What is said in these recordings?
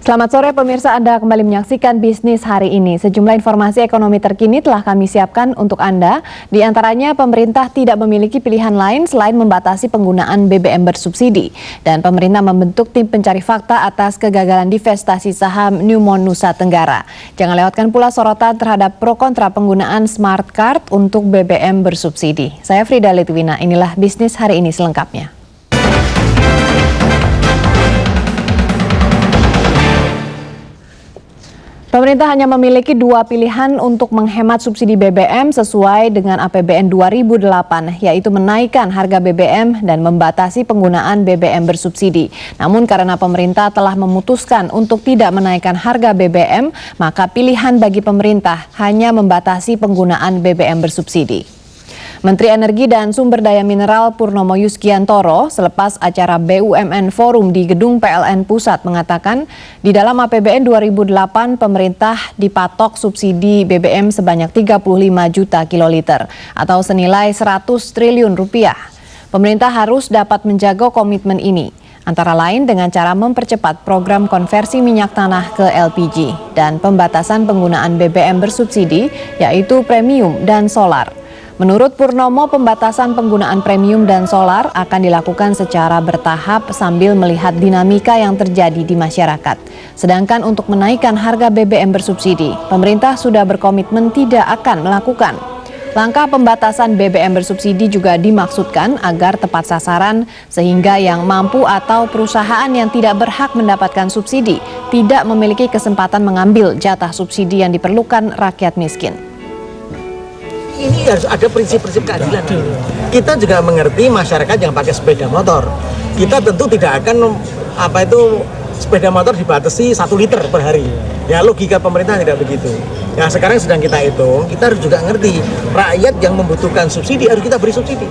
Selamat sore pemirsa, Anda kembali menyaksikan Bisnis Hari Ini. Sejumlah informasi ekonomi terkini telah kami siapkan untuk Anda. Di antaranya pemerintah tidak memiliki pilihan lain selain membatasi penggunaan BBM bersubsidi. Dan pemerintah membentuk tim pencari fakta atas kegagalan divestasi saham Newmont Nusa Tenggara. Jangan lewatkan pula sorotan terhadap pro kontra penggunaan smart card untuk BBM bersubsidi. Saya Frida Litwina, inilah Bisnis Hari Ini selengkapnya. Pemerintah hanya memiliki dua pilihan untuk menghemat subsidi BBM sesuai dengan APBN 2008, yaitu menaikkan harga BBM dan membatasi penggunaan BBM bersubsidi. Namun karena pemerintah telah memutuskan untuk tidak menaikkan harga BBM, maka pilihan bagi pemerintah hanya membatasi penggunaan BBM bersubsidi. Menteri Energi dan Sumber Daya Mineral Purnomo Yuskiantoro selepas acara BUMN Forum di Gedung PLN Pusat mengatakan di dalam APBN 2008 pemerintah dipatok subsidi BBM sebanyak 35 juta kiloliter atau senilai 100 triliun rupiah. Pemerintah harus dapat menjaga komitmen ini, antara lain dengan cara mempercepat program konversi minyak tanah ke LPG dan pembatasan penggunaan BBM bersubsidi yaitu premium dan solar. Menurut Purnomo, pembatasan penggunaan premium dan solar akan dilakukan secara bertahap sambil melihat dinamika yang terjadi di masyarakat. Sedangkan untuk menaikkan harga BBM bersubsidi, pemerintah sudah berkomitmen tidak akan melakukan. Langkah pembatasan BBM bersubsidi juga dimaksudkan agar tepat sasaran sehingga yang mampu atau perusahaan yang tidak berhak mendapatkan subsidi tidak memiliki kesempatan mengambil jatah subsidi yang diperlukan rakyat miskin. Ini harus ada prinsip-prinsip keadilan. Kita juga mengerti masyarakat yang pakai sepeda motor. Kita tentu tidak akan sepeda motor dibatasi 1 liter per hari. Ya logika pemerintah tidak begitu. Ya sekarang sedang kita hitung, kita harus juga ngerti rakyat yang membutuhkan subsidi harus kita beri subsidi.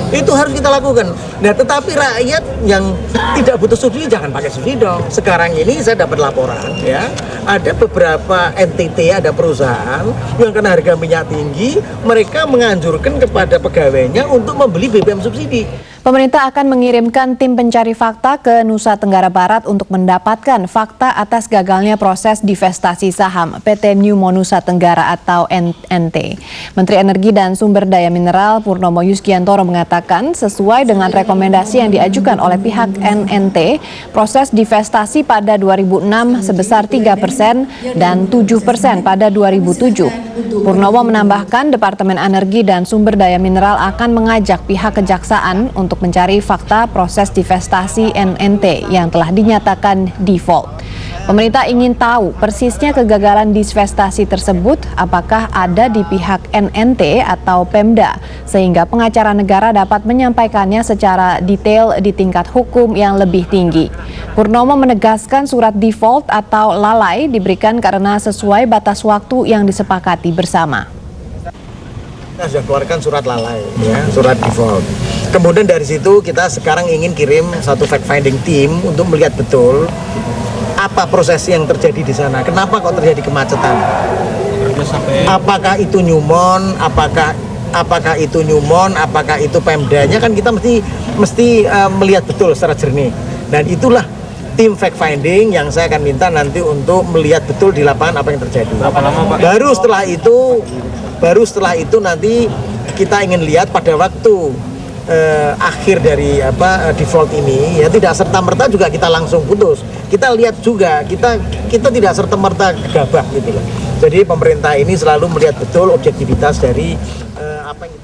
Itu harus kita lakukan. Nah tetapi rakyat yang tidak butuh subsidi jangan pakai subsidi dong. Sekarang ini saya dapat laporan ya, ada beberapa NTT, ada perusahaan yang karena harga minyak tinggi, mereka menganjurkan kepada pegawainya untuk membeli BBM subsidi. Pemerintah akan mengirimkan tim pencari fakta ke Nusa Tenggara Barat untuk mendapatkan fakta atas gagalnya proses divestasi saham PT Newmont Nusa Tenggara atau NNT. Menteri Energi dan Sumber Daya Mineral Purnomo Yuskiantoro mengatakan sesuai dengan rekomendasi yang diajukan oleh pihak NNT, proses divestasi pada 2006 sebesar 3% dan 7% pada 2007. Purnomo menambahkan Departemen Energi dan Sumber Daya Mineral akan mengajak pihak kejaksaan untuk mencari fakta proses divestasi NNT yang telah dinyatakan default. Pemerintah ingin tahu persisnya kegagalan divestasi tersebut apakah ada di pihak NNT atau Pemda, sehingga pengacara negara dapat menyampaikannya secara detail di tingkat hukum yang lebih tinggi. Purnomo menegaskan surat default atau lalai diberikan karena sesuai batas waktu yang disepakati bersama. Kita sudah keluarkan surat lalai, ya, surat default. Kemudian dari situ kita sekarang ingin kirim satu fact-finding team untuk melihat betul apa proses yang terjadi di sana. Kenapa kok terjadi kemacetan? Apakah itu Newmont? Apakah itu Newmont? Apakah itu Pemdanya? Kan kita mesti melihat betul secara jernih. Dan itulah tim fact-finding yang saya akan minta nanti untuk melihat betul di lapangan apa yang terjadi. Berapa lama, Pak? Baru setelah itu nanti kita ingin lihat pada waktu akhir dari default ini ya, tidak serta-merta juga kita langsung putus. Kita lihat juga kita tidak serta-merta gegabah gitu loh. Jadi pemerintah ini selalu melihat betul objektivitas dari